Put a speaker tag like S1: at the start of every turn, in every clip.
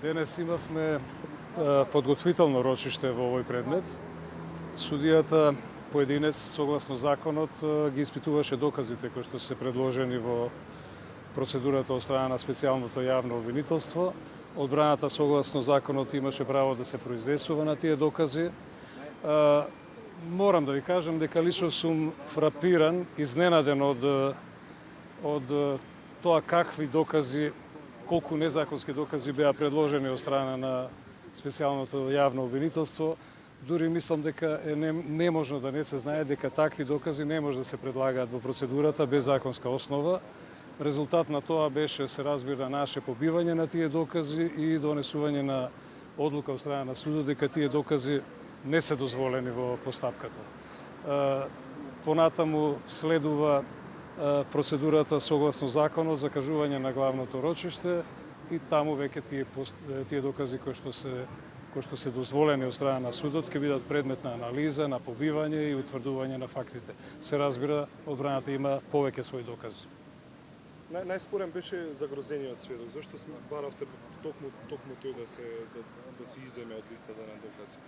S1: Денес имавме подготвително рочиште во овој предмет. Судијата поединец, согласно законот, ги испитуваше доказите кои што се предложени во процедурата од страна на специјалното јавно обвинителство. Одбраната, согласно законот, имаше право да се произнесува на тие докази. Морам да ви кажам дека лично сум фрапиран, изненаден од тоа какви докази, колку незаконски докази беа предложени од страна на специјалното јавно обвинителство. Дури мислам дека е неможно да не се знае дека такви докази не може да се предлагаат во процедурата без законска основа. Резултат на тоа беше, се разбира, наше побивање на тие докази и донесување на одлука од страна на судот дека тие докази не се дозволени во постапката. Понатаму следува процедурата согласно законот за кажување на главното рочиште и таму веќе тие докази кои што се дозволени од страна на судот ќе бидат предмет на анализа, на побивање и утврдување на фактите. Се разбира, одбраната има повеќе своји докази.
S2: Најспорен беше загрозениот сведок. Зошто баравте токму тој да се иземе од листата на докази?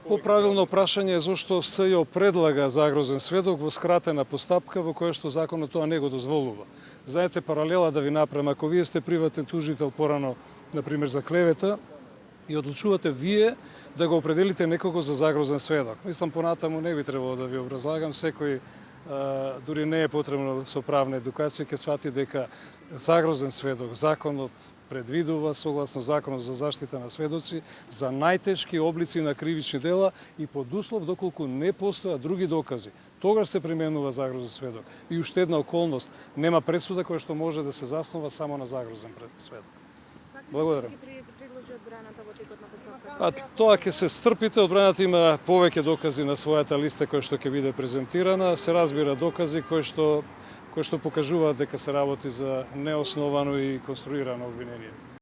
S1: По правилно прашање е зошто СЈО предлага загрозен сведок во скратена постапка во која што законот тоа не го дозволува. Знаете, паралела да ви направам, ако вие сте приватен тужител порано, например за клевета, и одлучувате вие да го определите некого за загрозен сведок. Мислам, понатаму не би требало да ви образлагам, секој дури не е потребно со правна едукација, ќе свати дека загрозен сведок законот предвидува согласно законот за заштита на сведоци за најтешки облици на кривични дела и под услов доколку не постојат други докази. Тогаш се применува загрозен сведок. И уште една околност, нема пресуда која што може да се заснова само на загрозен сведок. Благодарам. Тоа ќе се стрпите, одбраната има повеќе докази на својата листа која што ќе биде презентирана, се разбира докази кои што покажуваат дека се работи за неосновано и конструирано обвинение.